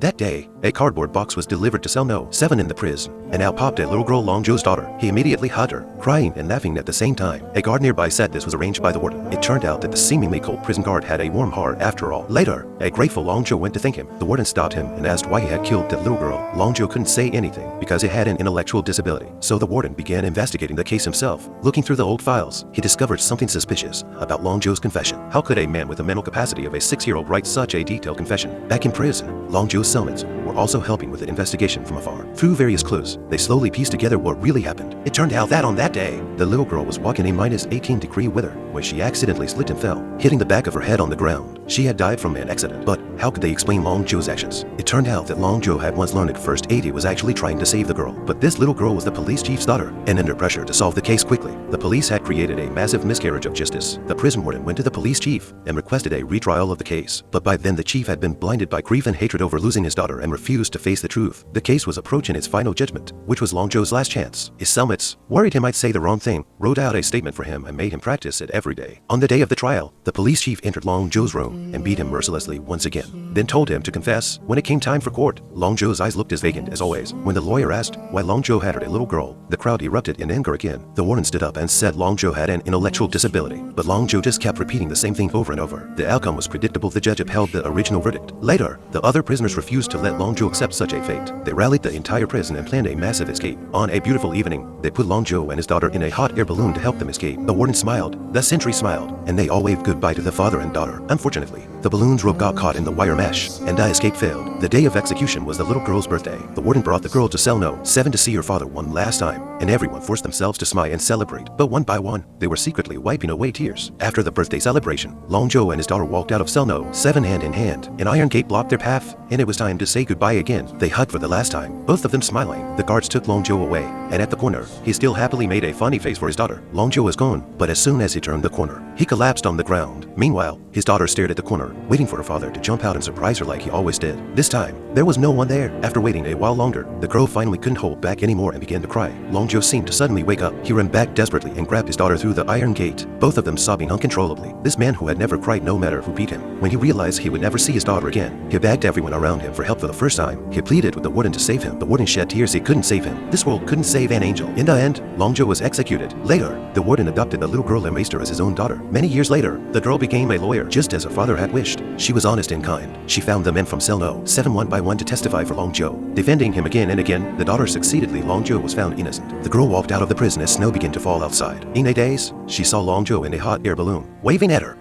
That day, a cardboard box was delivered to cell No. 7 in the prison, and out popped a little girl, Long Joe's daughter. He immediately hugged her, crying and laughing at the same time. A guard nearby said this was arranged by the warden. It turned out that the seemingly cold prison guard had a warm heart after all. Later, a grateful Long Joe went to thank him. The warden stopped him and asked why he had killed that little girl. Long Joe couldn't say anything because he had an intellectual disability. So the warden began investigating the case himself. Looking through the old files, he discovered something suspicious about Long Joe's confession. How could a man with the mental capacity of a 6-year-old write such a detailed confession? Back in prison, Long Joe's cellmates were also helping with the investigation from afar. Through various clues, they slowly pieced together what really happened. It turned out that on that day, the little girl was walking a -18-degree weather when she accidentally slipped and fell, hitting the back of her head on the ground. She had died from an accident, but how could they explain Long Joe's actions? It turned out that Long Joe had once learned at first aid. He was actually trying to save the girl, but this little girl was the police chief's daughter, and under pressure to solve the case quickly, the police had created a massive miscarriage of justice. The prison warden went to the police chief and requested a retrial of the case, but by then the chief had been blinded by grief and hatred over losing his daughter and refused to face the truth. The case was approaching its final judgment, which was Long Joe's last chance. His cellmates, worried he might say the wrong thing, wrote out a statement for him and made him practice it every day. On the day of the trial, the police chief entered Long Joe's room and beat him mercilessly once again, then told him to confess. When it came time for court, Long Joe's eyes looked as vacant as always. When the lawyer asked why Long Joe had hurt a little girl, the crowd erupted in anger again. The warden stood up and said Long Joe had an intellectual disability, but Long Joe just kept repeating the same thing over and over. The outcome was predictable. The judge upheld the original verdict. Later, the other prisoners refused to let Long Joe accept such a fate. They rallied the entire prison and planned a massive escape. On a beautiful evening, they put Long Joe and his daughter in a hot air balloon to help them escape. The warden smiled, the sentry smiled, and they all waved goodbye to the father and daughter. Unfortunately, the balloon's rope got caught in the wire mesh, and the escape failed. The day of execution was the little girl's birthday. The warden brought the girl to cell No. 7 to see her father one last time, and everyone forced themselves to smile and celebrate. But one by one, they were secretly wiping away tears. After the birthday celebration, Long Joe and his daughter walked out of cell No. 7 hand in hand. An iron gate blocked their path, and it was time to say goodbye again. They hugged for the last time, both of them smiling. The guards took Long Joe away, and at the corner, he still happily made a funny face for his daughter. Long Joe was gone, but as soon as he turned the corner, he collapsed on the ground. Meanwhile, his daughter stared at the corner, waiting for her father to jump out and surprise her like he always did. This time, there was no one there. After waiting a while longer, the girl finally couldn't hold back anymore and began to cry. Long Joe seemed to suddenly wake up. He ran back desperately and grabbed his daughter through the iron gate, both of them sobbing uncontrollably. This man who had never cried no matter who beat him, when he realized he would never see his daughter again, he begged everyone around him for help for the first time. He pleaded with the warden to save him. The warden shed tears. He couldn't save him. This world couldn't save an angel. In the end, Long Joe was executed. Later, the warden adopted the little girl and raised her as his own daughter. Many years later, the girl became a lawyer, just as her father had wished. She was honest and kind. She found the men from cell No. 7 one by one to testify for Long Joe, defending him again and again. The daughter succeeded. Long Joe was found innocent. The girl walked out of the prison as snow began to fall outside. In a daze, she saw Long Joe in a hot air balloon, waving at her.